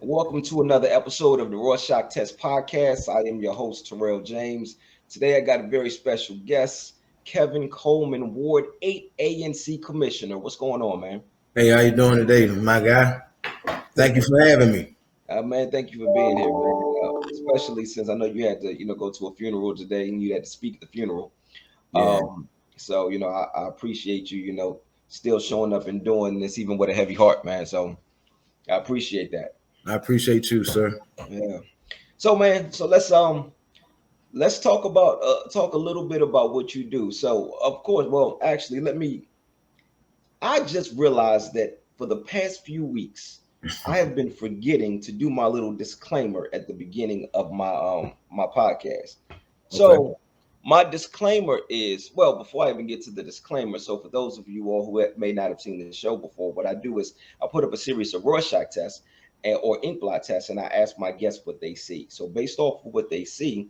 Welcome to another episode of the Rorschach Test Podcast. I am your host, Tyrell James. Today I got a very special guest, Kevin Coleman, Ward 8 ANC Commissioner. What's going on, man? Hey, how you doing today, my guy? Thank you for having me. Man, thank you for being here, man. Especially since I know you had to, go to a funeral today and you had to speak at the funeral. Yeah, I appreciate you, still showing up and doing this even with a heavy heart, man. So I appreciate that. I appreciate you, sir. Yeah. So, man, let's talk a little bit about what you do. So, of course, well, actually, I just realized that for the past few weeks, I have been forgetting to do my little disclaimer at the beginning of my podcast. Okay. So, my disclaimer is, well, before I even get to the disclaimer, so for those of you all who may not have seen the show before, what I do is I put up a series of Rorschach tests or inkblot tests, and I ask my guests what they see. So, based off of what they see,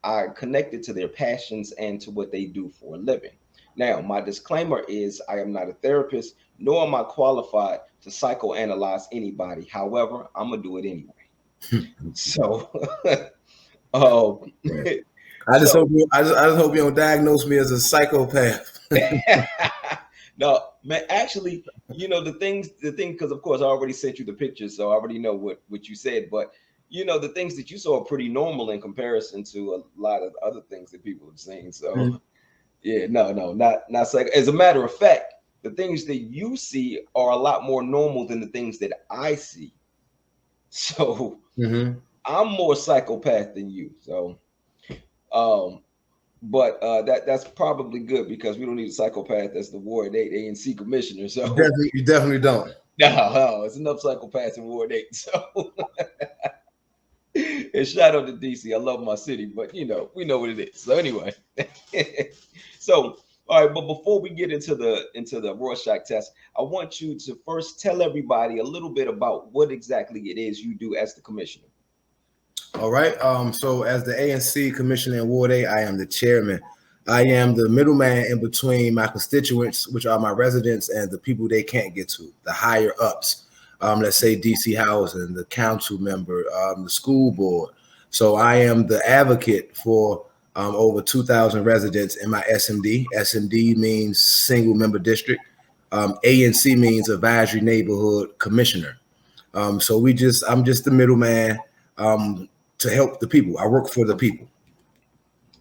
I connect it to their passions and to what they do for a living. Now, my disclaimer is I am not a therapist, nor am I qualified to psychoanalyze anybody. However, I'm gonna do it anyway. So, um, I just so hope I just hope you don't diagnose me as a psychopath. no, man. Actually, the thing, because of course I already sent you the pictures, so I already know what you said. But the things that you saw are pretty normal in comparison to a lot of other things that people have seen. So. Yeah, no, not psych. As a matter of fact, the things that you see are a lot more normal than the things that I see. So Mm-hmm. I'm more psychopath than you. So, um, but that's probably good because we don't need a psychopath as the Ward 8 ANC commissioner. So You definitely don't. no, it's enough psychopaths in Ward 8. So and shout out to DC. I love my city, but we know what it is. So anyway, so all right, but before we get into the Rorschach test, I want you to first tell everybody a little bit about what exactly it is you do as the commissioner. All right. So as the ANC Commissioner in Ward 8, I am the chairman. I am the middleman in between my constituents, which are my residents, and the people they can't get to, the higher ups. Let's say DC Housing, the council member, the school board. So I am the advocate for over 2,000 residents in my SMD. SMD means single member district. ANC means advisory neighborhood commissioner. I'm just the middleman to help the people. I work for the people.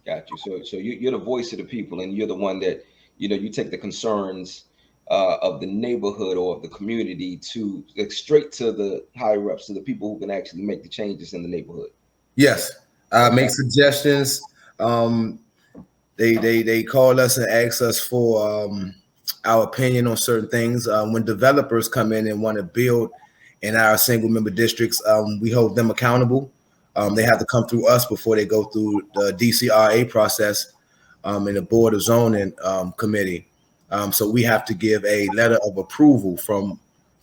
Got you. So you're the voice of the people, and you're the one that you take the concerns of the neighborhood or of the community to straight to the higher ups, to the people who can actually make the changes in the neighborhood. Yes, Okay. make suggestions. They call us and ask us for our opinion on certain things. When developers come in and want to build in our single member districts, we hold them accountable. They have to come through us before they go through the DCRA process and the Board of Zoning committee. So we have to give a letter of approval from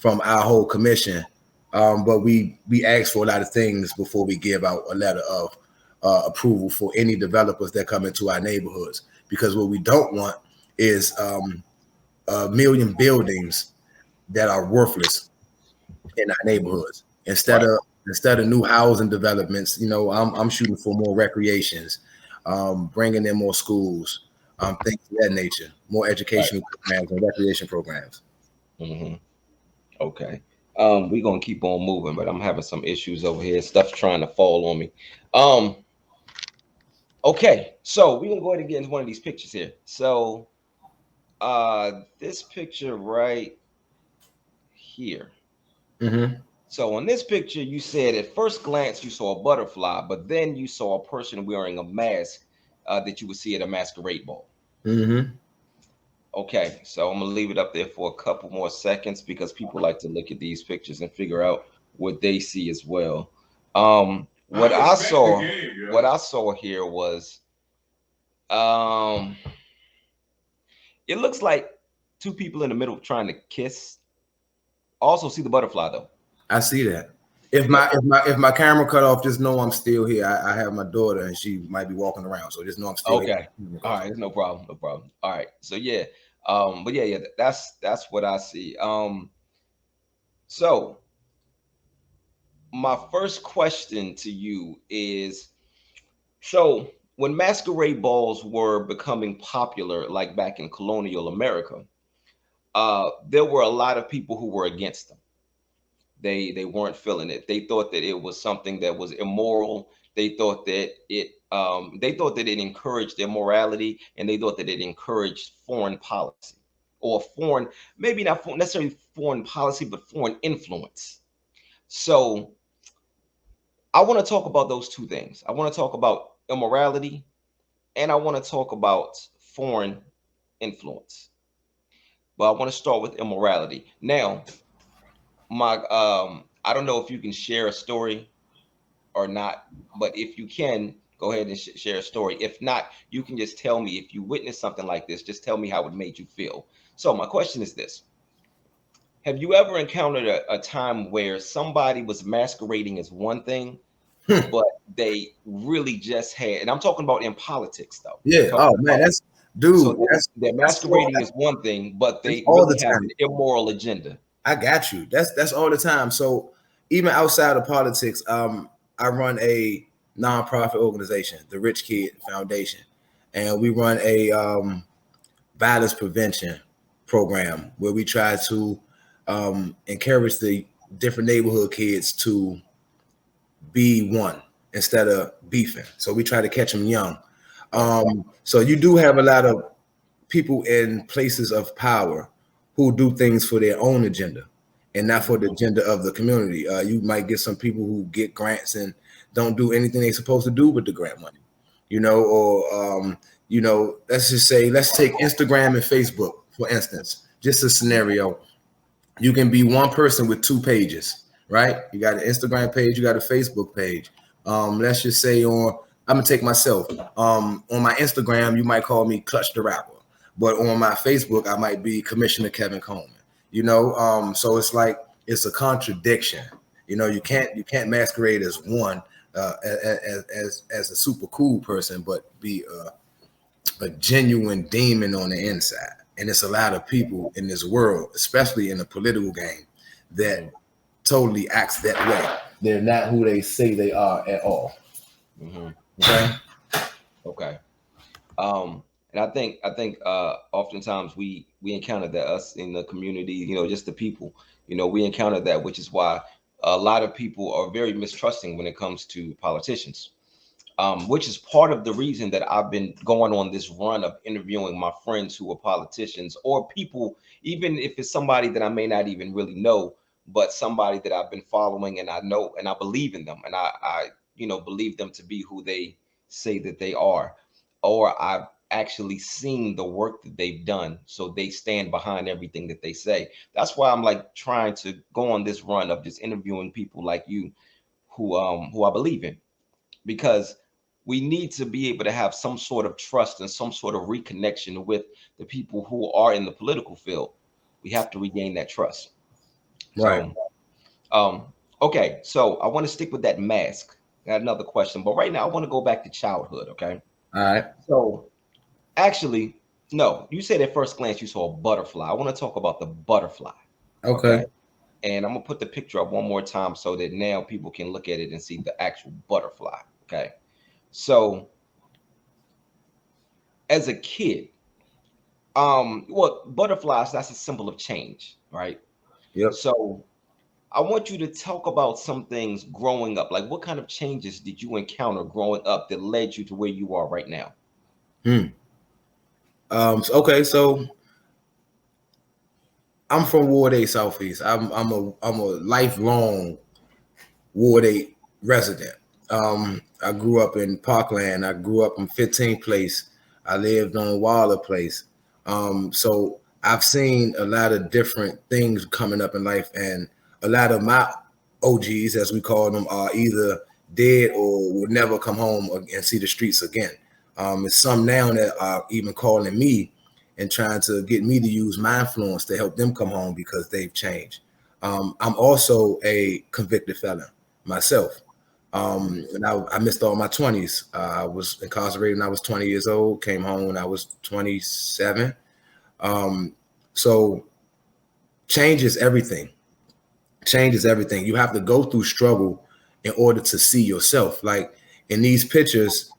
our whole commission. But we ask for a lot of things before we give out a letter of approval for any developers that come into our neighborhoods. Because what we don't want is a million buildings that are worthless in our neighborhoods. Right. Instead of new housing developments, I'm shooting for more recreations, bringing in more schools, things of that nature, more educational programs and recreation programs. Mm-hmm. Okay. We're gonna keep on moving, but I'm having some issues over here. Stuff's trying to fall on me. Um, okay, so we're gonna go ahead and get into one of these pictures here. So this picture right here. Mm-hmm. So on this picture, you said at first glance you saw a butterfly, but then you saw a person wearing a mask that you would see at a masquerade ball. Mm-hmm. Okay, so I'm gonna leave it up there for a couple more seconds because people like to look at these pictures and figure out what they see as well. What I saw, what I saw here was, um, it looks like two people in the middle trying to kiss. Also see the butterfly though. I see that. If Yeah. my camera cut off, just know I'm still here. I have my daughter and she might be walking around, so just know I'm still Okay. here. All right. No problem. No problem. All right. So yeah. But yeah. That's what I see. So my first question to you is, so when masquerade balls were becoming popular, like back in colonial America, there were a lot of people who were against them. They weren't feeling it. They thought that it was something that was immoral. They thought that it encouraged immorality, and they thought that it encouraged foreign policy, or foreign, maybe not necessarily foreign policy, but foreign influence. So I want to talk about those two things. I want to talk about immorality, and I want to talk about foreign influence. But I want to start with immorality. Now, my I don't know if you can share a story or not, but if you can, go ahead and share a story. If not, you can just tell me if you witnessed something like this, just tell me how it made you feel. So my question is this: have you ever encountered a time where somebody was masquerading as one thing, but they really just had, and I'm talking about in politics though. I'm Yeah. talking Oh man, about, that's dude. so they're masquerading as one thing, but That's they all the really have time. an immoral agenda. I got you. That's all the time. So even outside of politics, I run a nonprofit organization, the Rich Kid Foundation, and we run a violence prevention program where we try to encourage the different neighborhood kids to be one instead of beefing. So we try to catch them young. So you do have a lot of people in places of power who do things for their own agenda and not for the agenda of the community. You might get some people who get grants and don't do anything they're supposed to do with the grant money, or let's just say, let's take Instagram and Facebook, for instance, just a scenario. You can be one person with two pages, right? You got an Instagram page, you got a Facebook page. Let's just say I'm gonna take myself. On my Instagram, you might call me Clutch the Rapper, but on my Facebook, I might be Commissioner Kevin Coleman. So it's like it's a contradiction. You can't masquerade as one, as a super cool person, but be a genuine demon on the inside. And it's a lot of people in this world, especially in the political game, that totally acts that way. They're not who they say they are at all. Mm-hmm. Okay. Okay. And I think oftentimes we encounter that, us in the community, just the people, we encounter that, which is why a lot of people are very mistrusting when it comes to politicians. Which is part of the reason that I've been going on this run of interviewing my friends who are politicians, or people, even if it's somebody that I may not even really know, but somebody that I've been following and I know and I believe in them, and I believe them to be who they say that they are, or I've actually seen the work that they've done, so they stand behind everything that they say. That's why I'm like trying to go on this run of just interviewing people like you who I believe in, because we need to be able to have some sort of trust and some sort of reconnection with the people who are in the political field. We have to regain that trust. Right. So, okay, so I want to stick with that mask. I got another question, but right now I want to go back to childhood. Okay, All right. so actually, no, you said at first glance you saw a butterfly. I want to talk about the butterfly. Okay. Okay, and I'm gonna put the picture up one more time so that now people can look at it and see the actual butterfly. Okay, so as a kid, well, butterflies, that's a symbol of change, right? Yep. So I want you to talk about some things growing up. Like, what kind of changes did you encounter growing up that led you to where you are right now? Okay. So I'm from Ward 8 Southeast. I'm a lifelong Ward 8 resident. I grew up in Parkland. I grew up in 15th Place. I lived on Waller Place. So I've seen a lot of different things coming up in life, and a lot of my OGs, as we call them, are either dead or will never come home and see the streets again. It's some now that are even calling me and trying to get me to use my influence to help them come home because they've changed. I'm also a convicted felon myself. And I missed all my 20s. I was incarcerated when I was 20 years old, came home when I was 27. So change is everything. Change is everything. You have to go through struggle in order to see yourself. Like in these pictures,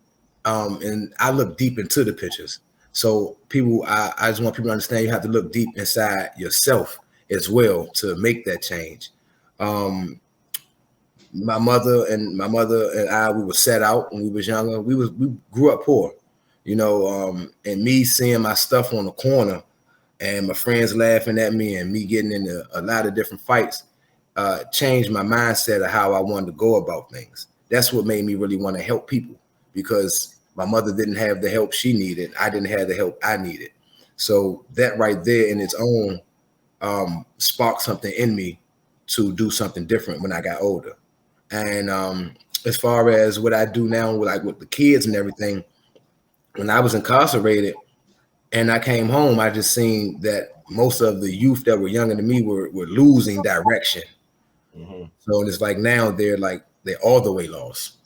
and I look deep into the pictures. So people, I just want people to understand you have to look deep inside yourself as well to make that change. Um, my mother and I, we were set out when we was younger. We grew up poor, you know, and me seeing my stuff on the corner and my friends laughing at me and me getting into a lot of different fights changed my mindset of how I wanted to go about things. That's what made me really want to help people, because my mother didn't have the help she needed. I didn't have the help I needed. So that right there in its own sparked something in me to do something different when I got older. And as far as what I do now, with the kids and everything, when I was incarcerated and I came home, I just seen that most of the youth that were younger than me were losing direction. Mm-hmm. So it's like now they're all the way lost,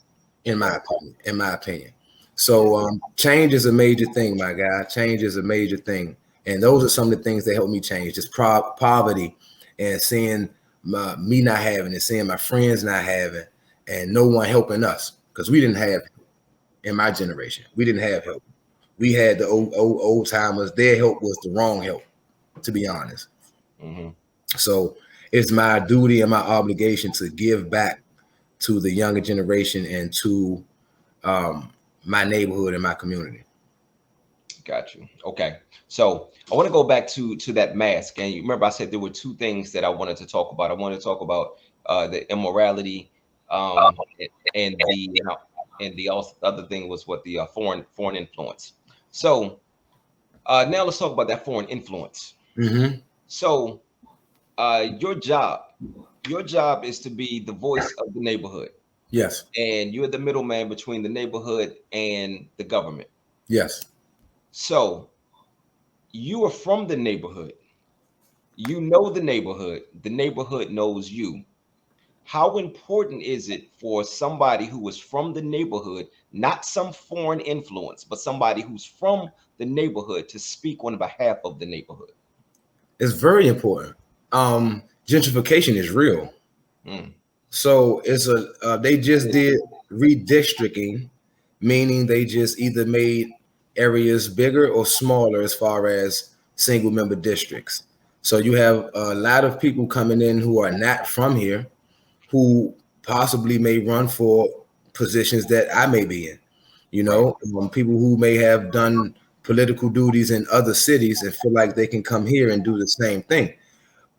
in my opinion. So change is a major thing, my guy. Change is a major thing. And those are some of the things that helped me change. Just poverty and seeing me not having it, seeing my friends not having, and no one helping us, because we didn't have, in my generation, we didn't have help. We had the old timers. Their help was the wrong help, to be honest. Mm-hmm. So it's my duty and my obligation to give back to the younger generation and to my neighborhood and my community. Got you. Okay. So I want to go back to that mask. And you remember I said there were two things that I wanted to talk about. I wanted to talk about the immorality and the other thing was what the foreign influence. So now let's talk about that foreign influence. Mm-hmm. So your job is to be the voice of the neighborhood. Yes. And you're the middleman between the neighborhood and the government. Yes. So you are from the neighborhood. You know the neighborhood knows you. How important is it for somebody who is from the neighborhood, not some foreign influence, but somebody who's from the neighborhood, to speak on behalf of the neighborhood? It's very important. Gentrification is real. So it's they just did redistricting, meaning they just either made areas bigger or smaller as far as single member districts. So you have a lot of people coming in who are not from here, who possibly may run for positions that I may be in, you know, people who may have done political duties in other cities and feel like they can come here and do the same thing.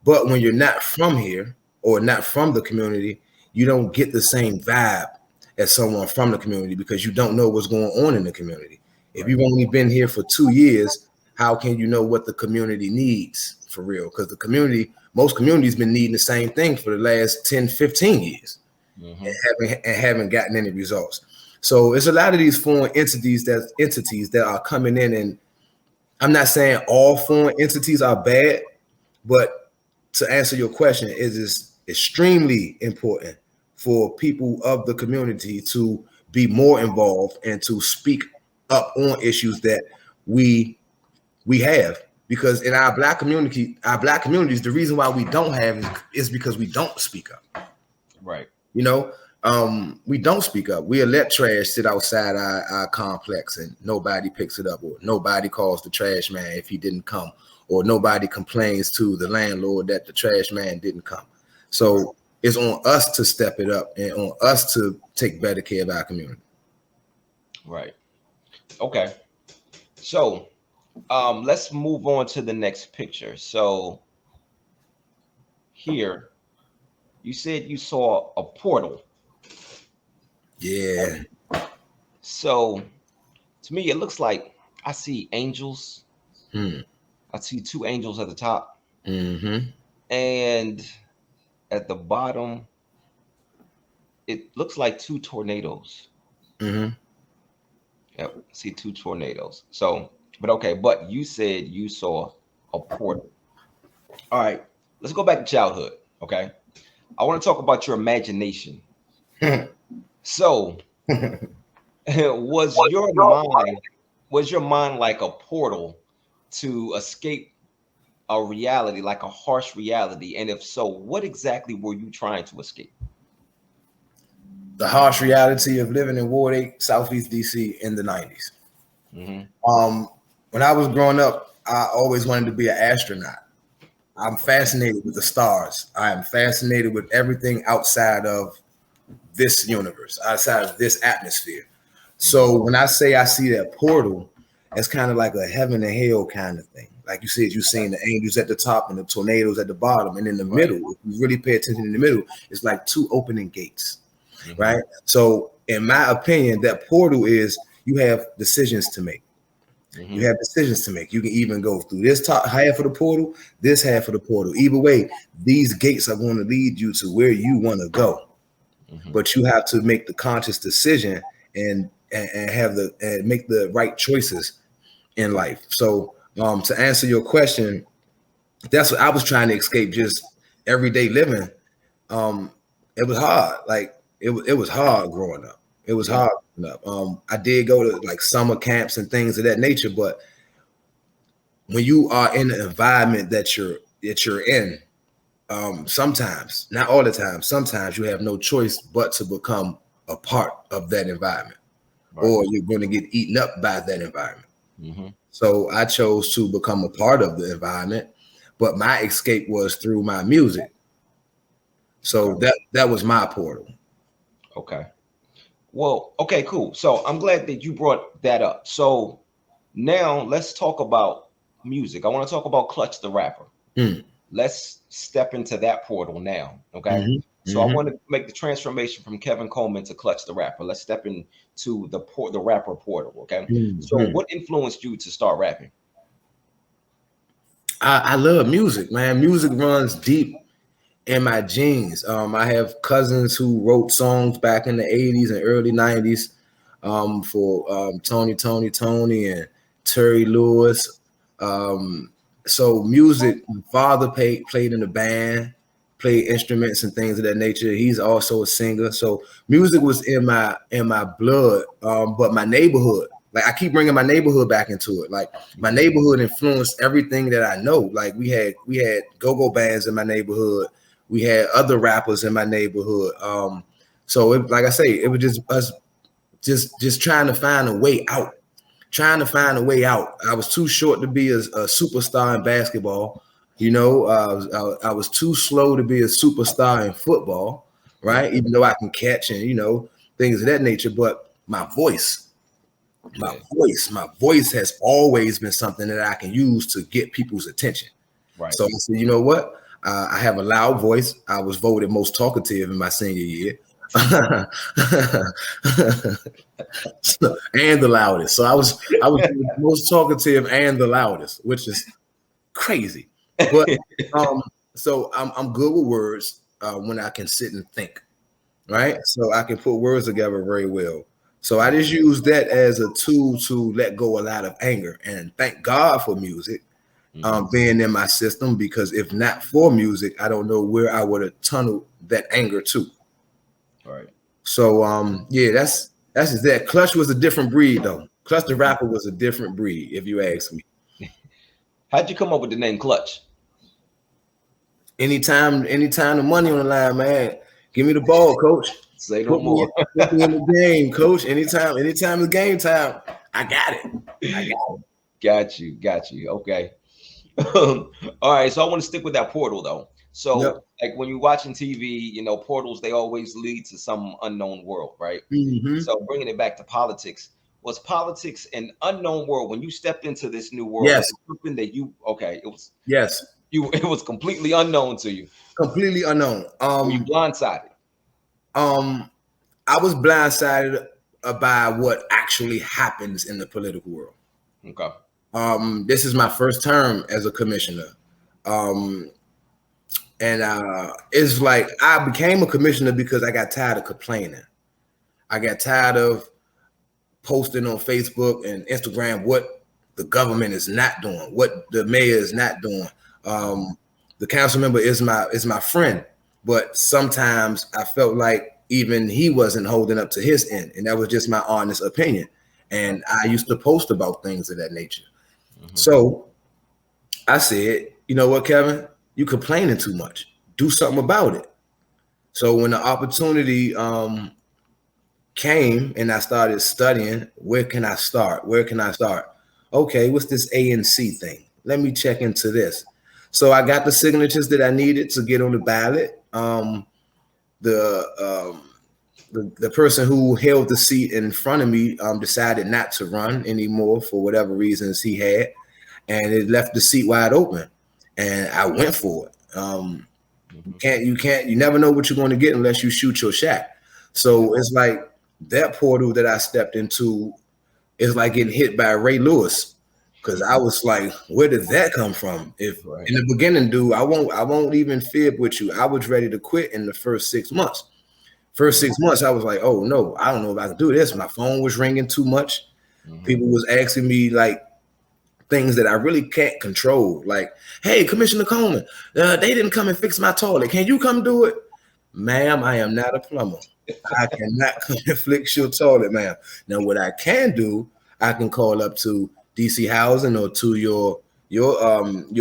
But when you're not from here or not from the community, you don't get the same vibe as someone from the community, because you don't know what's going on in the community. If you've only been here for 2 years, how can you know what the community needs for real? Because most communities been needing the same thing for the last 10, 15 years and haven't gotten any results. So it's a lot of these foreign entities that are coming in, and I'm not saying all foreign entities are bad, but to answer your question, it is extremely important for people of the community to be more involved and to speak up on issues that we have. Because in our black communities, the reason why we don't have is because we don't speak up. Right. You know, we don't speak up. We'll let trash sit outside our complex and nobody picks it up, or nobody calls the trash man if he didn't come, or nobody complains to the landlord that the trash man didn't come. So it's on us to step it up and on us to take better care of our community. Right. Okay. So let's move on to the next picture. So here, you said you saw a portal. Yeah. So to me, it looks like I see angels. I see 2 angels at the top. And at the bottom, it looks like 2 tornadoes. Yep, I see 2 tornadoes. So, but you said you saw a portal. All right, let's go back to childhood. Okay, I want to talk about your imagination. So, was your mind like a portal to escape a reality, like a harsh reality? And if so, what exactly were you trying to escape? The harsh reality of living in Ward 8, Southeast DC in the 90s. When I was growing up, I always wanted to be an astronaut. I'm fascinated with the stars. I am fascinated with everything outside of this universe, outside of this atmosphere. So when I say I see that portal, it's kind of like a heaven and hell kind of thing. Like you said, you're seeing the angels at the top and the tornadoes at the bottom. And in the middle, if you really pay attention in the middle, it's like two opening gates, right? So in my opinion, that portal is you have decisions to make. You have decisions to make. You can even go through this top half of the portal, this half of the portal. Either way, these gates are going to lead you to where you want to go. But you have to make the conscious decision and make the right choices in life. So to answer your question, that's what I was trying to escape, just everyday living. It was hard. Like it was hard growing up. It was hard growing up. I did go to like summer camps and things of that nature, but when you are in the environment that you're in, sometimes, not all the time, sometimes you have no choice but to become a part of that environment, or you're going to get eaten up by that environment. So I chose to become a part of the environment, but my escape was through my music. So that was my portal. Okay. Well, okay, cool. So I'm glad that you brought that up. So now let's talk about music. I want to talk about Clutch the Rapper. Let's step into that portal now. Okay. So I want to make the transformation from Kevin Coleman to Clutch the Rapper. Let's step into the rapper portal. Okay. So what influenced you to start rapping? I love music, man. Music runs deep in my genes. I have cousins who wrote songs back in the 80s and early 90s for Tony and Terry Lewis. So music, my father played in the band, played instruments and things of that nature. He's also a singer. So music was in my blood, but my neighborhood, like I keep bringing my neighborhood back into it. Like my neighborhood influenced everything that I know. Like we had go-go bands in my neighborhood. We had other rappers in my neighborhood. So like I say, it was just us just trying to find a way out. I was too short to be a superstar in basketball. You know, I was too slow to be a superstar in football, right? Even though I can catch and, you know, things of that nature. But my voice has always been something that I can use to get people's attention. Right. So I said, you know what? I have a loud voice. I was voted most talkative in my senior year. And the loudest. So I was the most talkative and the loudest, which is crazy. But so I'm good with words when I can sit and think, right? So I can put words together very well. So I just use that as a tool to let go a lot of anger, and thank God for music being in my system, because if not for music, I don't know where I would have tunneled that anger to. All right. So yeah, that's just that. Clutch was a different breed though. Clutch the Rapper was a different breed, if you ask me. How'd you come up with the name Clutch? Anytime the money on the line, man. Give me the ball, coach. Say no more. Put me in the game, coach. Anytime it's game time, I got it. Got you. Okay. All right. So I want to stick with that portal though. So like when you're watching TV, you know, portals, they always lead to some unknown world, right? So bringing it back to politics, was politics an unknown world when you stepped into this new world? Yes. Something that it was. Yes. It was completely unknown to you. Completely unknown. Were you blindsided? I was blindsided by what actually happens in the political world. Okay. This is my first term as a commissioner. And it's like I became a commissioner because I got tired of complaining. I got tired of posting on Facebook and Instagram what the government is not doing, what the mayor is not doing. The council member is my friend, but sometimes I felt like even he wasn't holding up to his end, and that was just my honest opinion. And I used to post about things of that nature. So I said, you know what, Kevin? You complaining too much. Do something about it. So when the opportunity came and I started studying, where can I start? Where can I start? Okay, what's this ANC thing? Let me check into this. So I got the signatures that I needed to get on the ballot. The person who held the seat in front of me decided not to run anymore for whatever reasons he had, and it left the seat wide open, and I went for it. You never know what you're going to get unless you shoot your shot. So it's like that portal that I stepped into is like getting hit by Ray Lewis, because I was like, where did that come from? If in the beginning, dude, I won't even fib with you. I was ready to quit in the first 6 months. First 6 months, I was like, oh no, I don't know if I can do this. My phone was ringing too much. People was asking me like things that I really can't control. Like, hey, Commissioner Coleman, they didn't come and fix my toilet. Can you come do it? Ma'am, I am not a plumber. I cannot come and fix your toilet, ma'am. Now, what I can do, I can call up to DC Housing or to your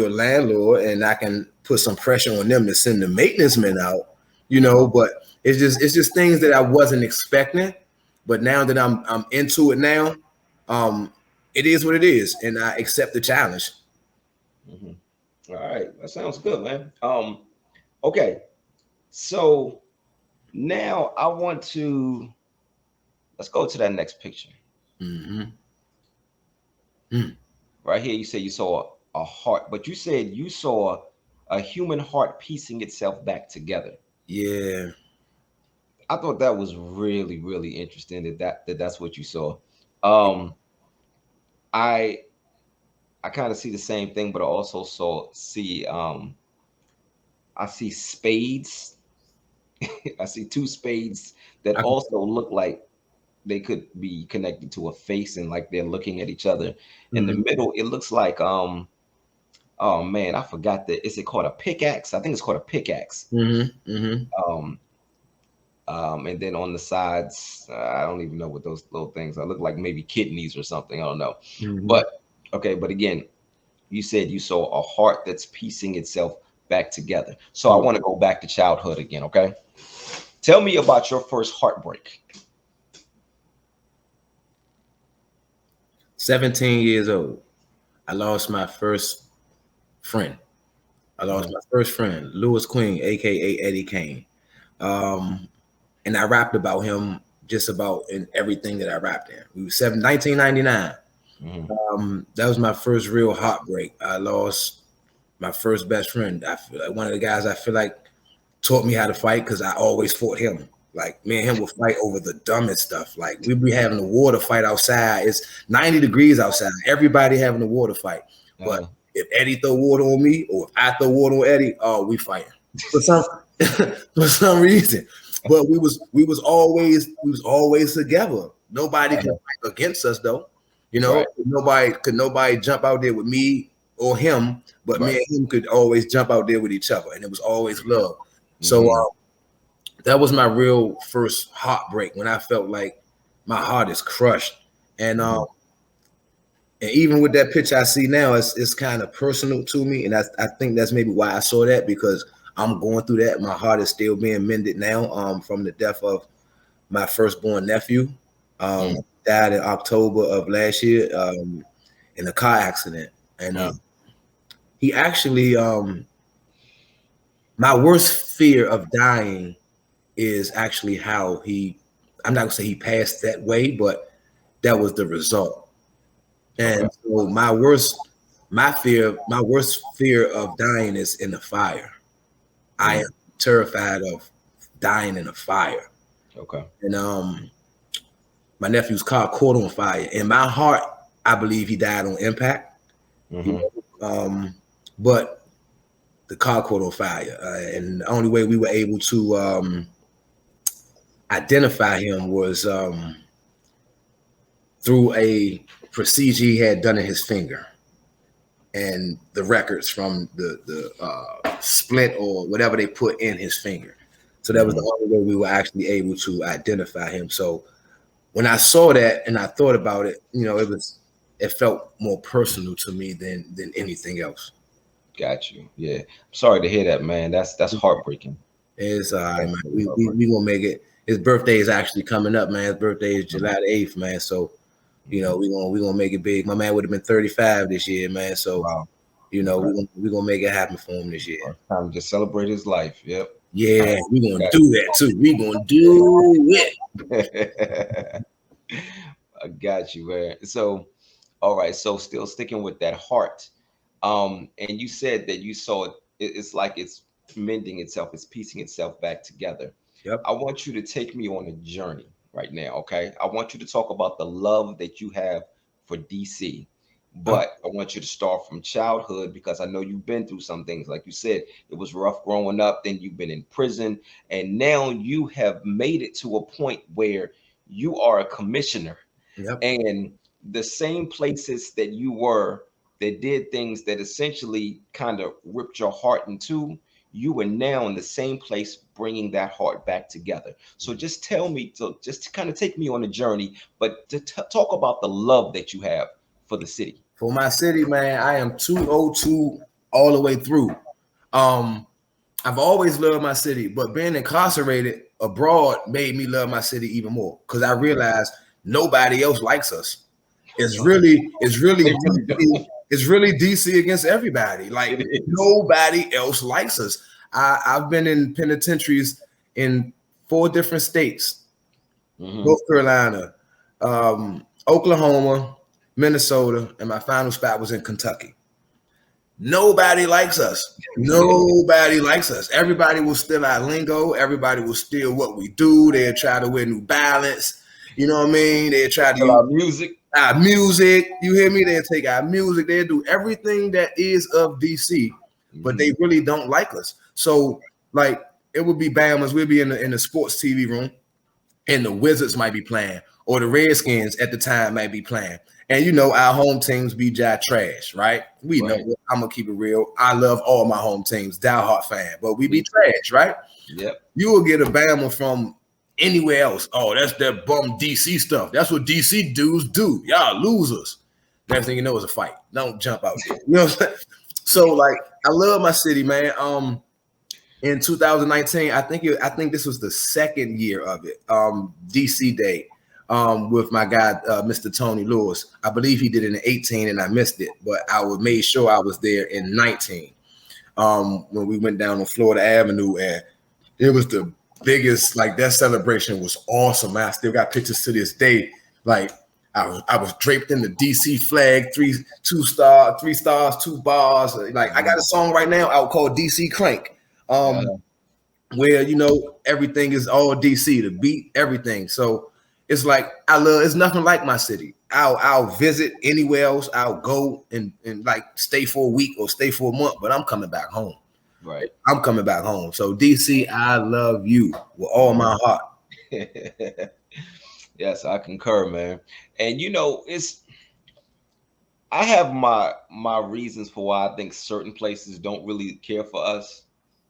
landlord, and I can put some pressure on them to send the maintenance men out, but it's just things that I wasn't expecting. But now that I'm into it now, it is what it is, and I accept the challenge. All right, that sounds good, man. Okay, so now I want to let's go to that next picture. Right here, you say you saw a heart, but you said you saw a human heart piecing itself back together. Yeah, I thought that was really, really interesting. That's what you saw. I kind of see the same thing, but I also see I see spades. I see two spades that also look like they could be connected to a face, and like they're looking at each other. In the middle, it looks like oh man, I forgot that. Is it called a pickaxe? I think it's called a pickaxe. And then on the sides, I don't even know what those little things are. Look like maybe kidneys or something. I don't know. But okay, but again, you said you saw a heart that's piecing itself back together. So I want to go back to childhood again, okay? Tell me about your first heartbreak. 17 years old. I lost my first friend. Lewis Queen, aka Eddie Kane. And I rapped about him just about in everything that I rapped in. We were 1999. That was my first real heartbreak. I lost my first best friend. I feel like one of the guys I feel like taught me how to fight, because I always fought him. Like, me and him would fight over the dumbest stuff. Like, we'd be having a water fight outside. It's 90 degrees outside. Everybody having a water fight. But if Eddie throw water on me, or if I throw water on Eddie, we fighting for some reason. But we was always together. Nobody could fight against us though. Nobody jump out there with me or him, but me and him could always jump out there with each other, and it was always love. So that was my real first heartbreak, when I felt like my heart is crushed. And even with that picture I see now, it's kind of personal to me, and I think that's maybe why I saw that, because I'm going through that. My heart is still being mended now from the death of my firstborn nephew. Died in October of last year in a car accident. And he actually, my worst fear of dying is actually how I'm not gonna say he passed that way, but that was the result. And so my worst fear of dying is in the fire. I am terrified of dying in a fire. Okay. And my nephew's car caught on fire. In my heart, I believe he died on impact. But the car caught on fire. And the only way we were able to identify him was through a procedure he had done in his finger, and the records from the splint or whatever they put in his finger. So that was the only way we were actually able to identify him. So when I saw that and I thought about it, it felt more personal to me than anything else. Got you. Yeah. I'm sorry to hear that, man. That's heartbreaking. It's all right, man. Definitely We heartbreaking. gonna make it. His birthday is actually coming up, man. His birthday is July the 8th, man. So, we gonna make it big. My man would have been 35 this year, man. So, Wow. we Okay. gonna make it happen for him this year. Well, it's time to just celebrate his life. Yep. Yeah, we gonna Got do that too. We gonna do it. it. I got you, man. So, all right. So, still sticking with that heart. And you said that you saw it's like it's mending itself, it's piecing itself back together. Yep. I want you to take me on a journey right now, okay? I want you to talk about the love that you have for DC, but I want you to start from childhood because I know you've been through some things. Like you said, it was rough growing up, then you've been in prison, and now you have made it to a point where you are a commissioner. Yep. And the same places that you were that did things that essentially kind of ripped your heart in two, you are now in the same place bringing that heart back together. So just tell me, so just to kind of take me on a journey, but to talk about the love that you have for the city. For my city, man, I am 202 all the way through. I've always loved my city, but being incarcerated abroad made me love my city even more because I realized nobody else likes us. It's really DC against everybody. Like nobody else likes us. I've been in penitentiaries in 4 different states: North Carolina, Oklahoma, Minnesota, and my final spot was in Kentucky. Nobody likes us. Nobody likes us. Everybody will steal our lingo. Everybody will steal what we do. They'll try to wear New Balance. You know what I mean? They'll try to use music. Our music. You hear me? They'll take our music. They'll do everything that is of DC, but they really don't like us. So, like, it would be Bama's. We'll be in the sports TV room, and the Wizards might be playing, or the Redskins at the time might be playing. And our home teams be trash, right? We know it. I'm gonna keep it real. I love all my home teams, diehard fan, but we be trash, right? Yep. You will get a Bama from anywhere else. Oh, that's that bum DC stuff. That's what DC dudes do. Y'all losers. Next thing you know is a fight. Don't jump out there. You know what I'm saying? So, like, I love my city, man. In 2019, I think this was the second year of it. DC Day. With my guy, Mr. Tony Lewis. I believe he did it in 18 and I missed it, but I made sure I was there in 19 when we went down on Florida Avenue, and it was the biggest, like, that celebration was awesome, man. I still got pictures to this day. Like, I was draped in the DC flag, 3 stars, 2 bars. Like, I got a song right now out called DC Crank, where, everything is all DC, the beat, everything. So it's like, it's nothing like my city. I'll visit anywhere else. I'll go and like stay for a week or stay for a month, but I'm coming back home. Right. I'm coming back home. So DC, I love you with all my heart. Yes, I concur, man. And I have my reasons for why I think certain places don't really care for us,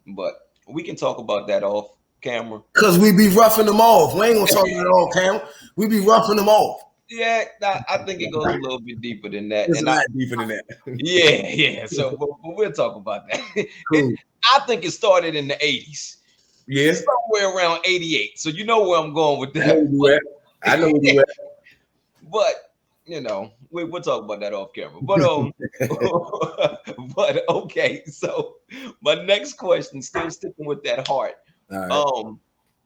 but we can talk about that off camera. Because we be roughing them off. We ain't gonna talk about it on camera. We be roughing them off. Yeah, I think it goes a little bit deeper than that. It's a lot deeper than that. Yeah. So but we'll talk about that. Cool. I think it started in the 80s. Yeah. Somewhere around 88. So you know where I'm going with that. I know where you at. But we'll talk about that off camera. But but okay. So my next question, still sticking with that heart. All right.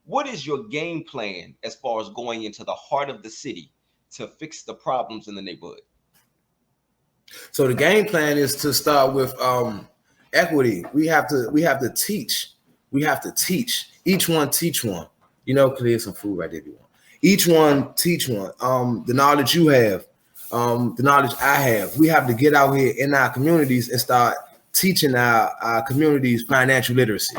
What is your game plan as far as going into the heart of the city to fix the problems in the neighborhood? So the game plan is to start with equity. We have to teach. We have to teach. Each one teach one. Clear some food right there if you want. Each one teach one. The knowledge you have, the knowledge I have. We have to get out here in our communities and start teaching our communities financial literacy.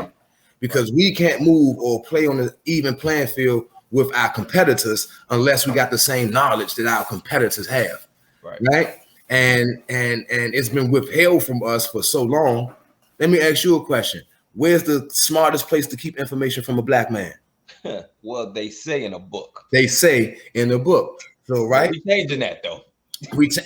Because we can't move or play on the even playing field with our competitors unless we got the same knowledge that our competitors have, right? And it's been withheld from us for so long. Let me ask you a question. Where's the smartest place to keep information from a black man? Well, they say in a book. They say in the book. So, right? We're changing that, though.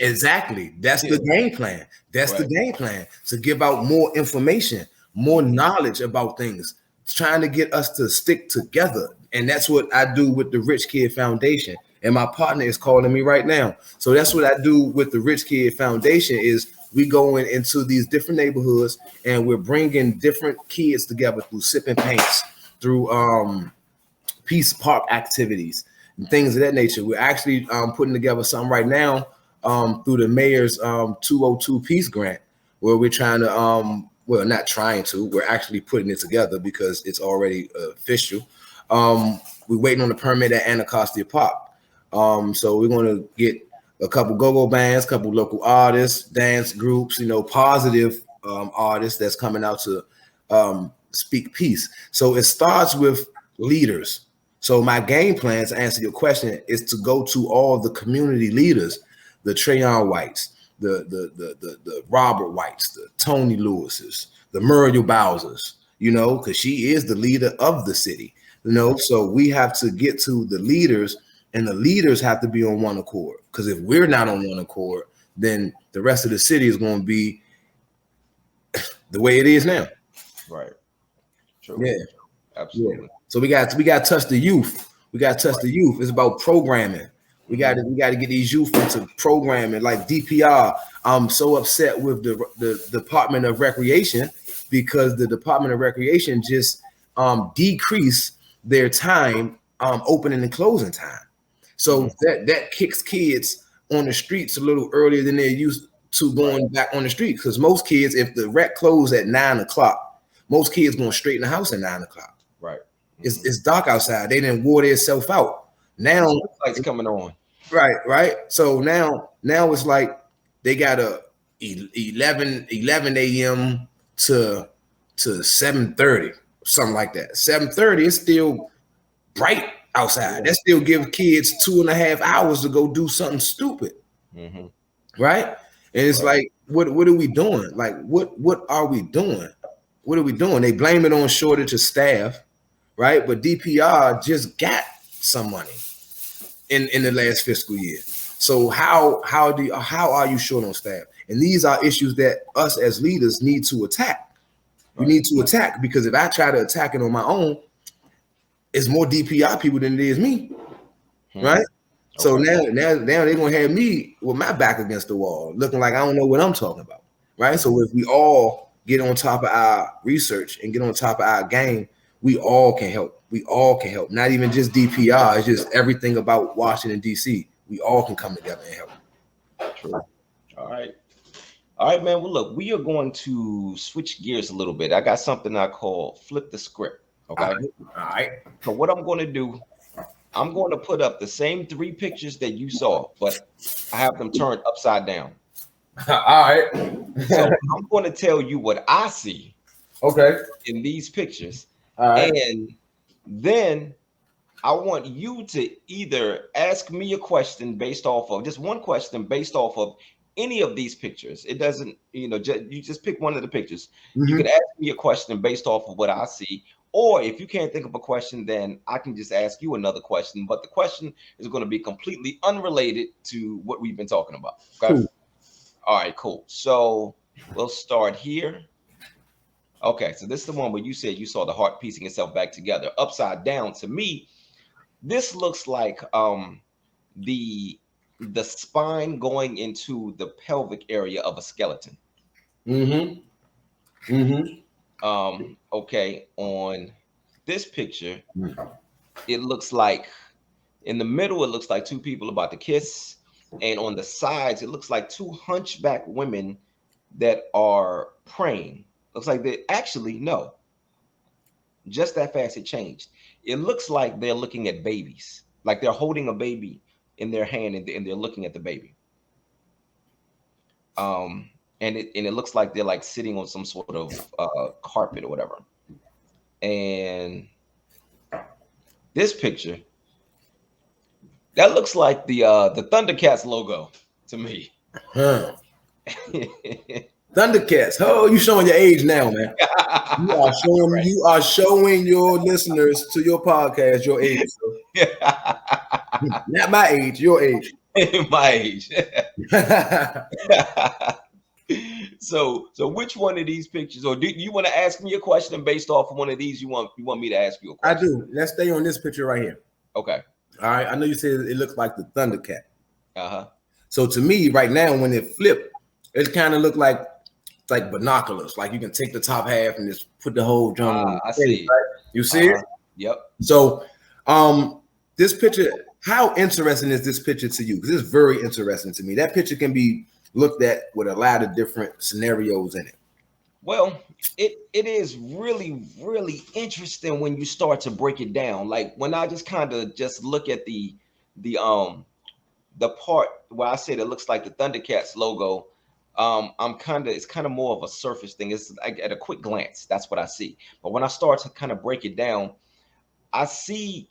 Exactly. That's the game plan. That's the game plan, to give out more information, more knowledge about things, trying to get us to stick together. And that's what I do with the Rich Kid Foundation. And my partner is calling me right now. So that's what I do with the Rich Kid Foundation is we go into these different neighborhoods and we're bringing different kids together through sipping paints, through peace park activities and things of that nature. We're actually putting together something right now through the mayor's 202 Peace Grant, where we're trying to, well, not trying to, we're actually putting it together because it's already official. We're waiting on the permit at Anacostia Park. So we're going to get a couple go-go bands, couple local artists, dance groups, positive artists that's coming out to speak peace. So it starts with leaders. So my game plan, to answer your question, is to go to all the community leaders, the Trayon Whites, the Robert Whites, the Tony Lewises, the Muriel Bowsers, because she is the leader of the city, so we have to get to the leaders, and the leaders have to be on one accord, because if we're not on one accord, then the rest of the city is going to be the way it is now. Right. True. Yeah. Absolutely. Yeah. So we got to touch the youth. We got to touch the youth. It's about programming. We got to get these youth into programming, like DPR. I'm so upset with the Department of Recreation, because the Department of Recreation just decreased their time opening and closing time. So that kicks kids on the streets a little earlier than they're used to going back on the street. Because most kids, if the rec closed at 9 o'clock, most kids going straight in the house at 9 o'clock. Right. It's dark outside. They didn't wore themselves out. Now lights coming on. Right. So now it's like they got a 11 a.m. to 7:30, something like that. 7:30 is still bright outside. That still give kids 2.5 hours to go do something stupid. Right? And it's like, what are we doing? Like, what are we doing? What are we doing? They blame it on shortage of staff, right? But DPR just got some money in the last fiscal year. So how are you short on staff? And these are issues that us as leaders need to attack. We need to attack, because if I try to attack it on my own, it's more DPR people than it is me, right? So now they're gonna have me with my back against the wall, looking like I don't know what I'm talking about, right? So if we all get on top of our research and get on top of our game, we all can help. We all can help. Not even just DPR. It's just everything about Washington, D.C. We all can come together and help. True. All right, man. Well, look, we are going to switch gears a little bit. I got something I call flip the script. Okay. All right. So what I'm going to do, I'm going to put up the same 3 pictures that you saw, but I have them turned upside down. All right. So I'm going to tell you what I see. Okay. In these pictures. All right. And then I want you to either ask me a question based off of just one question based off of any of these pictures. It doesn't, you just pick one of the pictures. You can ask me a question based off of what I see. Or if you can't think of a question, then I can just ask you another question. But the question is going to be completely unrelated to what we've been talking about. Okay. Cool. All right, cool. So we'll start here. Okay, so this is the one where you said you saw the heart piecing itself back together. Upside down, to me, this looks like the spine going into the pelvic area of a skeleton. Okay, on this picture, it looks like in the middle, it looks like 2 people about to kiss. And on the sides, it looks like 2 hunchback women that are praying. Looks like they actually, no, just that fast it changed. It looks like they're looking at babies, like they're holding a baby in their hand and they're looking at the baby. And it looks like they're like sitting on some sort of carpet or whatever. And this picture, that looks like the Thundercats logo to me. Thundercats. Oh, you showing your age now, man. You are showing your listeners to your podcast your age. So. Not my age, your age. My age. So which one of these pictures, or do you want to ask me a question based off of one of these? You want me to ask you a question? I do. Let's stay on this picture right here. Okay. All right. I know you said it looks like the Thundercat. Uh-huh. So to me, right now, when it flipped, it kind of looked like binoculars. Like you can take the top half and just put the whole drum on. I see. Right? You see it? Yep. So this picture, how interesting is this picture to you? Because it's very interesting to me. That picture can be looked at with a lot of different scenarios in it. Well, it is really, really interesting when you start to break it down. Like when I just kind of just look at the part where I said it looks like the Thundercats logo. It's kind of more of a surface thing. It's like at a quick glance, that's what I see. But when I start to kind of break it down, I see,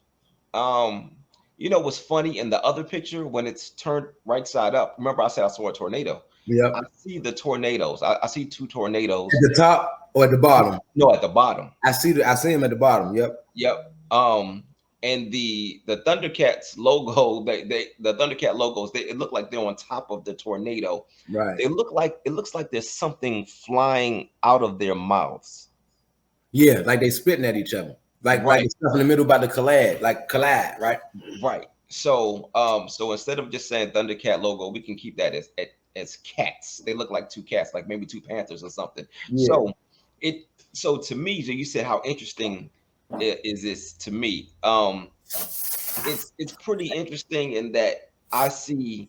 you know, what's funny in the other picture when it's turned right side up. Remember, I said I saw a tornado. Yeah. I see the tornadoes. I see two tornadoes at the top or at the bottom. No, at the bottom. I see them at the bottom. Yep. And the Thundercats logo, the Thundercat logos, it look like they're on top of the tornado. Right. It looks like there's something flying out of their mouths. Yeah, like they spitting at each other. Like the stuff in the middle about to collide, right? Right. So instead of just saying Thundercat logo, we can keep that as cats. They look like two cats, like maybe two panthers or something. Yeah. So to me, you said how interesting is this to me? It's pretty interesting in that I see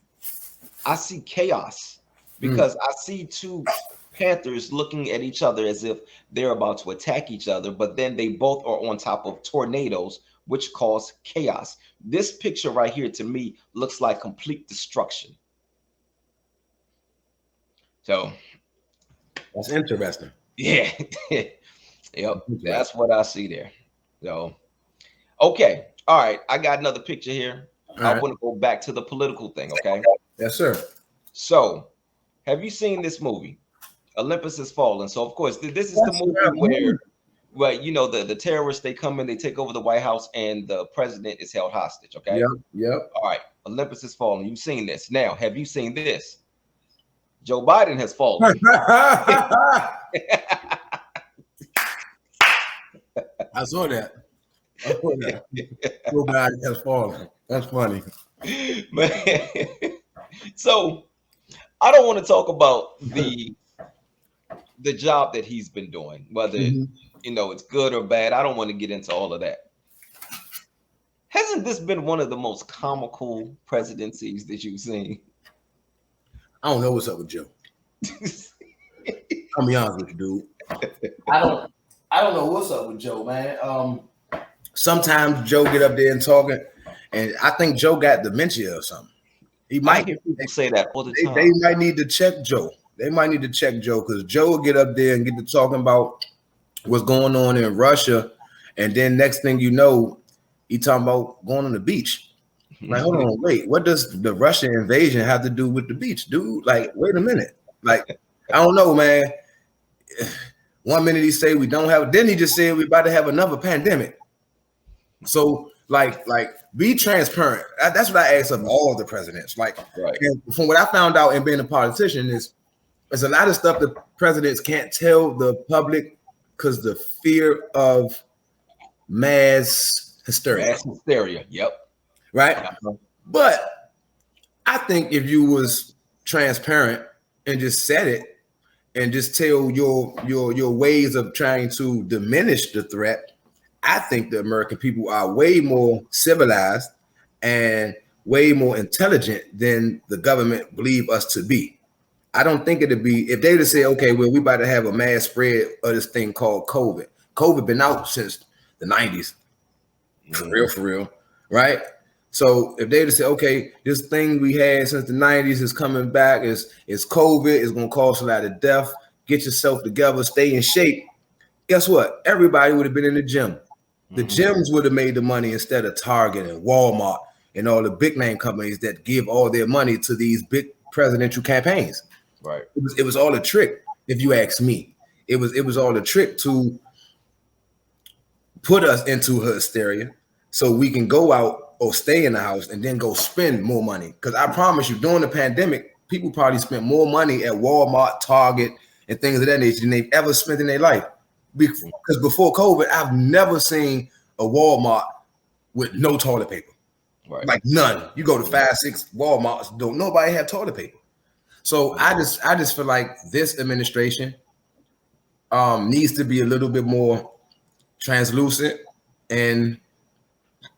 chaos because I see two panthers looking at each other as if they're about to attack each other, but then they both are on top of tornadoes, which cause chaos. This picture right here to me looks like complete destruction. So that's interesting. Yeah. Yep. That's what I see there. So, okay. All right. I got another picture here. I want to go back to the political thing. Okay. Yes, sir. So, have you seen this movie, Olympus Has Fallen? So, of course, this is the movie where you know the terrorists, they come in, they take over the White House, and the president is held hostage. Okay. Yep. All right. Olympus Has Fallen. You've seen this. Now, have you seen this? Joe Biden has fallen. I saw that. Joe Biden has fallen. That's funny. So I don't want to talk about the job that he's been doing, whether you know it's good or bad. I don't want to get into all of that. Hasn't this been one of the most comical presidencies that you've seen? I don't know what's up with Joe. I'll be honest with you, dude. I don't know what's up with Joe, man. Sometimes Joe get up there and talking, and I think Joe got dementia or something. He might hear people say that all the time. They might need to check Joe. They might need to check Joe because Joe will get up there and get to talking about what's going on in Russia, and then next thing you know, he talking about going on the beach. Like, hold on, wait. What does the Russian invasion have to do with the beach, dude? Like, wait a minute. Like, I don't know, man. 1 minute he say we don't have, then he just said we about to have another pandemic. So, like, be transparent. That's what I ask of all of the presidents. Like, and from what I found out in being a politician is there's a lot of stuff the presidents can't tell the public because the fear of mass hysteria. Mass hysteria. Yep. Right. But I think if you was transparent and just said it and just tell your ways of trying to diminish the threat, I think the American people are way more civilized and way more intelligent than the government believe us to be. I don't think it'd be if they would say, okay, well, we about to have a mass spread of this thing called COVID. COVID been out since the 90s. For real, right? So if they just say, okay, this thing we had since the 90s is coming back, is COVID, it's going to cause a lot of death. Get yourself together, stay in shape. Guess what? Everybody would have been in the gym. The gyms would have made the money instead of Target and Walmart and all the big name companies that give all their money to these big presidential campaigns. Right. It was all a trick, if you ask me. It was all a trick to put us into hysteria so we can go out or stay in the house and then go spend more money. Because I promise you, during the pandemic, people probably spent more money at Walmart, Target, and things of that nature than they've ever spent in their life. Because before COVID, I've never seen a Walmart with no toilet paper. Right. Like none. You go to 5-6 Walmarts, don't nobody have toilet paper. So I just feel like this administration needs to be a little bit more translucent and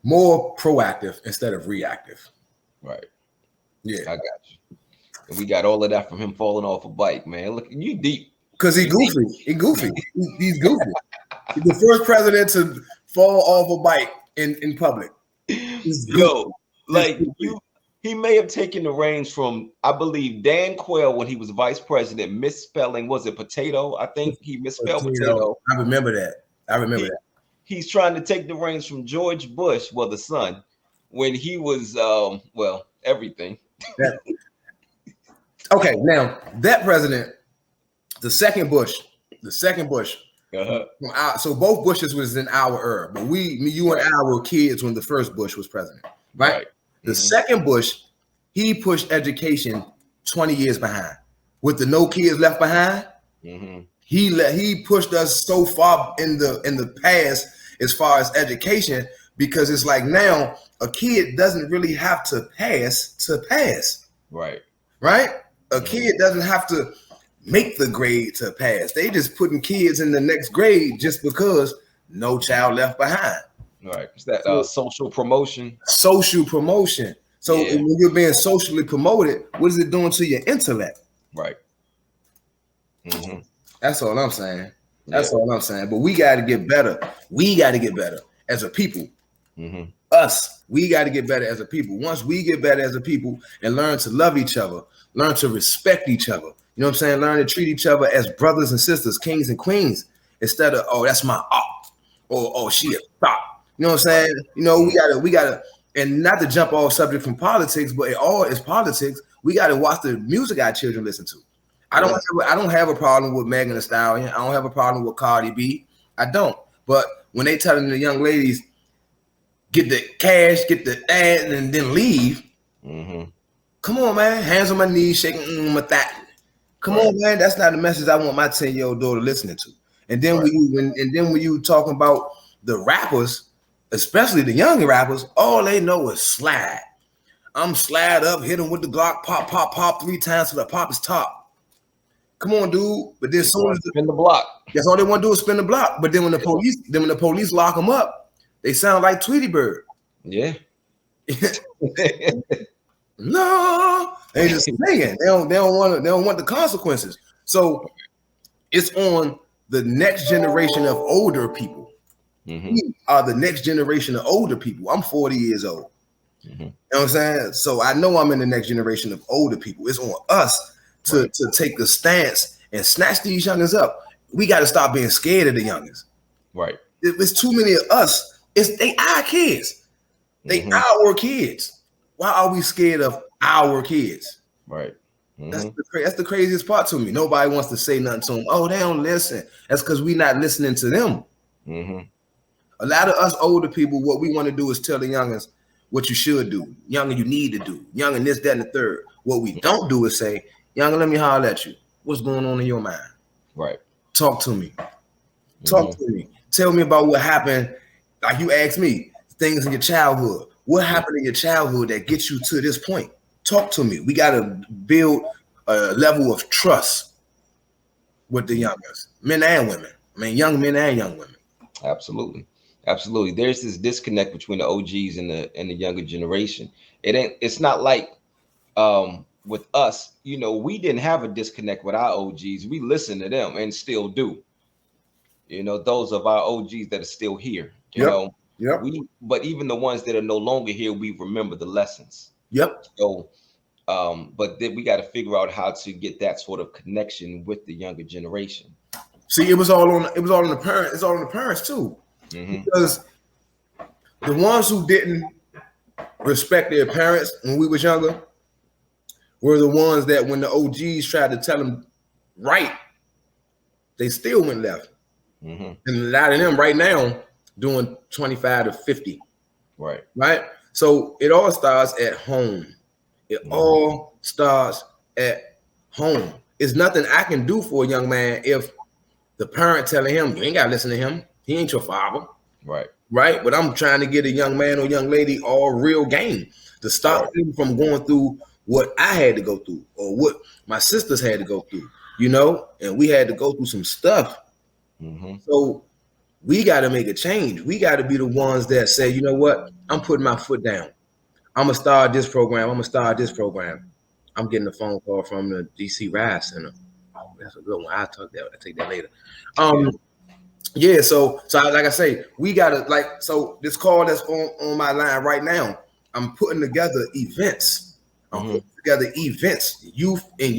more proactive instead of reactive. Right. Yeah. I got you. And we got all of that from him falling off a bike, man. Look, you deep. Because he's goofy. He's goofy. He's goofy. He's the first president to fall off a bike in public. Yo, like he may have taken the reins from, I believe, Dan Quayle when he was vice president, misspelling, was it potato? I think he misspelled potato. I remember that. He's trying to take the reins from George Bush, well, the son, when he was, everything. Okay, now that president, the second Bush. Uh-huh. So both Bushes was in our era, but you and I were kids when the first Bush was president, right? The second Bush, he pushed education 20 years behind. With the No Kids Left Behind, he pushed us so far in the past as far as education, because it's like now a kid doesn't really have to pass. Right. A kid doesn't have to make the grade to pass. They just putting kids in the next grade just because No Child Left Behind. Right. It's that social promotion. Social promotion. So when you're being socially promoted, what is it doing to your intellect? Right. That's all I'm saying. All I'm saying. But we got to get better. We got to get better as a people. We got to get better as a people. Once we get better as a people and learn to love each other, learn to respect each other, you know what I'm saying? Learn to treat each other as brothers and sisters, kings and queens, instead of, oh, that's my op, or oh, she a thought. You know what I'm saying? You know, we gotta, and not to jump off subject from politics, but it all is politics. We gotta watch the music our children listen to. I don't have a problem with Megan Thee Stallion. I don't have a problem with Cardi B. I don't. But when they telling the young ladies, get the cash, get the ad, and then leave. Come on, man. Hands on my knees, shaking my thigh. Come on, man. That's not the message I want my 10-year-old daughter listening to. And then when you talking about the rappers, especially the younger rappers, all they know is slide. I'm slide up, hit them with the Glock, pop, pop, pop 3 times till the pop is top. Come on, dude. But then soon as spin the block. That's all they want to do is spin the block. But then when the police lock them up, they sound like Tweety Bird. Yeah. No, they just singing. They don't want the consequences. So it's on the next generation of older people. We are the next generation of older people. I'm 40 years old. You know what I'm saying? So I know I'm in the next generation of older people. It's on us to take the stance and snatch these youngins up. We got to stop being scared of the youngins. Right. There's too many of us. They our kids. They our kids. Why are we scared of our kids? Right. That's the craziest part to me. Nobody wants to say nothing to them. Oh, they don't listen. That's because we're not listening to them. A lot of us older people, what we want to do is tell the youngins what you should do. Younger, you need to do. Younger, this, that, and the third. What we don't do is say, younger, let me holler at you. What's going on in your mind? Right. Talk to me. Talk to me. Tell me about what happened. Like you asked me, things in your childhood. What happened in your childhood that gets you to this point? Talk to me. We got to build a level of trust with the youngest, men and women. I mean, young men and young women. Absolutely. There's this disconnect between the OGs and the younger generation. It's not like with us, you know, we didn't have a disconnect with our OGs. We listen to them and still do. You know, those of our OGs that are still here. You know. Yep. But even the ones that are no longer here, we remember the lessons. Yep. So, but then we got to figure out how to get that sort of connection with the younger generation. See, it was all on the parents. It's all on the parents too, because the ones who didn't respect their parents when we was younger were the ones that when the OGs tried to tell them right, they still went left. And a lot of them right now doing 25 to 50. Right. So it all starts at home. It all starts at home. It's nothing I can do for a young man if the parent telling him, you ain't got to listen to him. He ain't your father. Right. But I'm trying to get a young man or young lady all real game to stop them from going through what I had to go through or what my sisters had to go through, and we had to go through some stuff. So we got to make a change. We got to be the ones that say, you know what? I'm putting my foot down. I'm going to start this program. I'm getting a phone call from the DC Rise Center. Oh, that's a good one. I'll take that later. Yeah, so like I say, we gotta so this call that's on my line right now, I'm putting together events. Youth and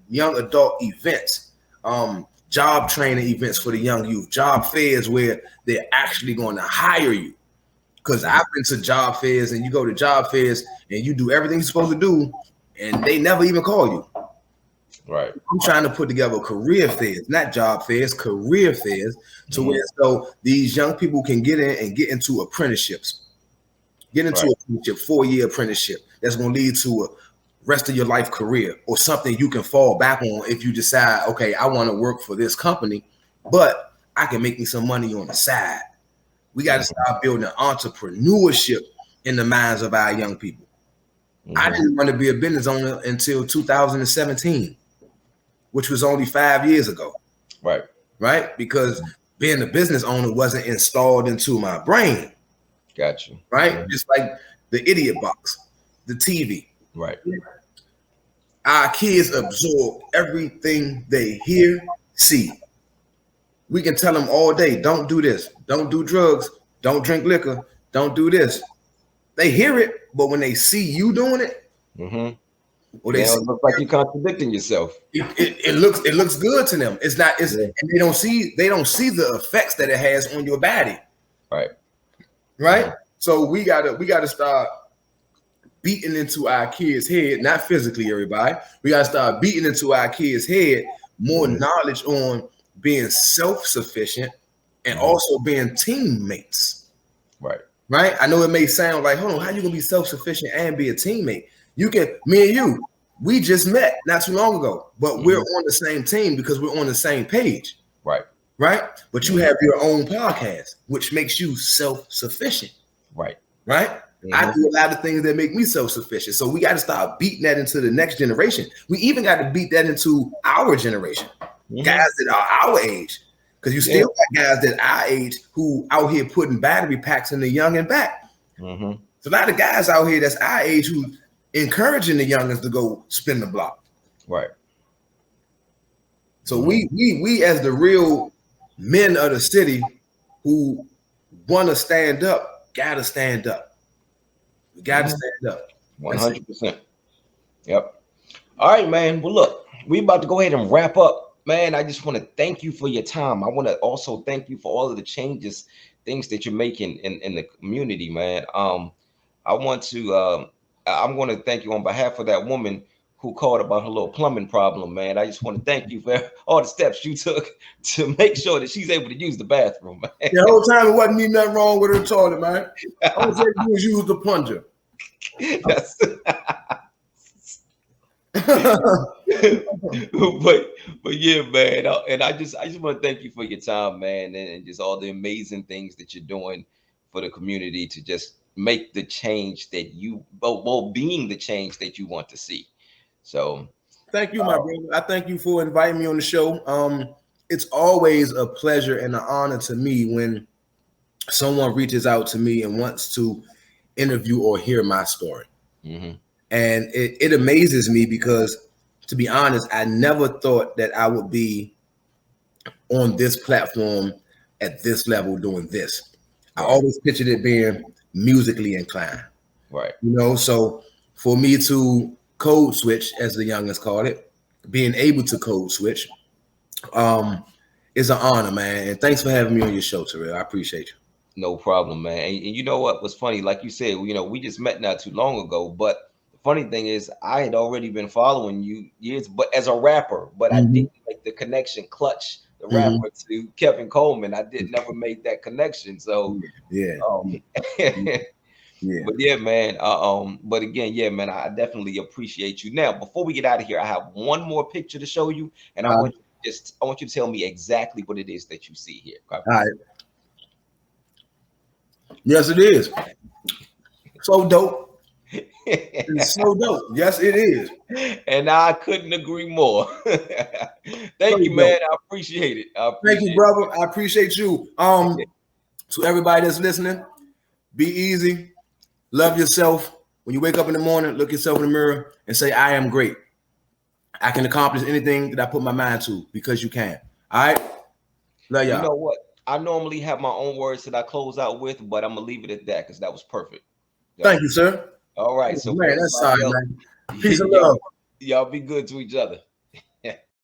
young adult events, job training events for the young youth, job fairs where they're actually going to hire you. Because I've been to job fairs, and you go to job fairs and you do everything you're supposed to do, and they never even call you. Right. I'm trying to put together career fairs, not job fairs, career fairs, to where so these young people can get in and get into apprenticeships. Get into a 4-year apprenticeship that's going to lead to a rest of your life career or something you can fall back on if you decide, okay, I want to work for this company, but I can make me some money on the side. We got to start building entrepreneurship in the minds of our young people. I didn't want to be a business owner until 2017. Which was only 5 years ago. Right? Because being a business owner wasn't installed into my brain. Gotcha. Right? Just like the idiot box, the TV. Right. Our kids absorb everything they hear, see. We can tell them all day, don't do this, don't do drugs, don't drink liquor, don't do this. They hear it, but when they see you doing it, well, it looks like you're contradicting yourself. It looks good to them. It's not. And they don't see the effects that it has on your body. Right. So we gotta start beating into our kids' head, not physically, everybody. We gotta start beating into our kids' head more knowledge on being self-sufficient and also being teammates. Right. I know it may sound like, hold on, how you gonna be self-sufficient and be a teammate? Me and you, we just met not too long ago, but we're on the same team because we're on the same page. Right. But you have your own podcast, which makes you self-sufficient. Right. I do a lot of things that make me self-sufficient. So we got to start beating that into the next generation. We even got to beat that into our generation, guys that are our age. Because you still got guys that our age who out here putting battery packs in the young and back. So a lot of guys out here that's our age who encouraging the youngins to go spin the block. So we as the real men of the city who want to stand up, gotta stand up. We gotta stand up. 100%. Yep. All right, man. Well, look, we about to go ahead and wrap up. Man, I just want to thank you for your time. I want to also thank you for all of the changes, things that you're making in the community, man. I'm going to thank you on behalf of that woman who called about her little plumbing problem, man. I just want to thank you for all the steps you took to make sure that she's able to use the bathroom, man. The whole time it wasn't even nothing wrong with her toilet, man. All she had to do was use the plunger. but yeah, man. And I just want to thank you for your time, man, and just all the amazing things that you're doing for the community to just make the change that being the change that you want to see. So thank you, my brother. I thank you for inviting me on the show. It's always a pleasure and an honor to me when someone reaches out to me and wants to interview or hear my story. And it amazes me because, to be honest, I never thought that I would be on this platform at this level doing this. I always pictured it being musically inclined. So for me to code switch, as the youngest called it, being able to code switch is an honor, man. And thanks for having me on your show, Tyrell. I appreciate you. No problem, man. And you know what was funny? Like you said, we just met not too long ago, but the funny thing is I had already been following you years, but as a rapper, but I didn't make the connection, Clutch, the rapper, to Kevin Coleman. I never made that connection. So Yeah. But yeah, man. But again, yeah, man, I definitely appreciate you. Now, before we get out of here, I have one more picture to show you, and I want you to tell me exactly what it is that you see here. Okay? All right. Yes, it is. So dope. It's so dope. Yes, it is. And I couldn't agree more. Thank you, man. I appreciate it. Thank you, brother. I appreciate you. To everybody that's listening, be easy. Love yourself. When you wake up in the morning, look yourself in the mirror and say, I am great. I can accomplish anything that I put my mind to because you can. All right? Love y'all. You know what? I normally have my own words that I close out with, but I'm going to leave it at that because that was perfect. Thank you, sir. All right. So, man, that's sorry, man. Peace and love. Y'all be good to each other.